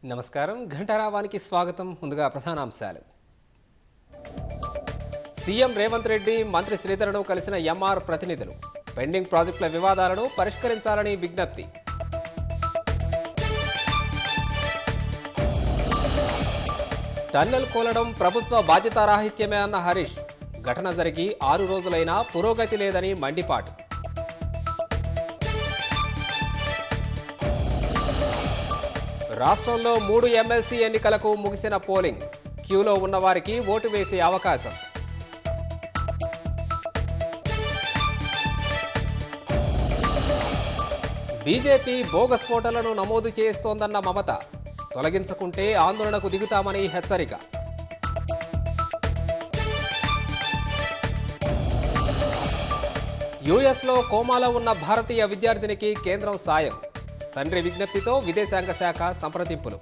నమస్కారం ఘంటారావానికి స్వాగతం. ముందుగా ప్రధానాంశాలు. సీఎం రేవంత్ రెడ్డి మంత్రి శ్రీధర్ను కలిసిన ఎంఆర్ ప్రతినిధులు పెండింగ్ ప్రాజెక్టుల వివాదాలను పరిష్కరించాలని విజ్ఞప్తి. టన్నెల్ కూలడం ప్రభుత్వ బాధ్యతారాహిత్యమే అన్న హరీష్. ఘటన జరిగి 6 రోజులైనా పురోగతి లేదని మండిపాటు. రాష్ట్రంలో 3 ఎమ్మెల్సీ ఎన్నికలకు ముగిసిన పోలింగ్. క్యూలో ఉన్నవారికి ఓటు వేసే అవకాశం. బీజేపీ బోగస్ ఓటర్లను నమోదు చేస్తోందన్న మమత. తొలగించకుంటే ఆందోళనకు దిగుతామని హెచ్చరిక. యుఎస్లో కోమాలో ఉన్న భారతీయ విద్యార్థినికి కేంద్రం సాయం. తండ్రి విజ్ఞప్తితో విదేశాంగ శాఖ సంప్రదింపులు.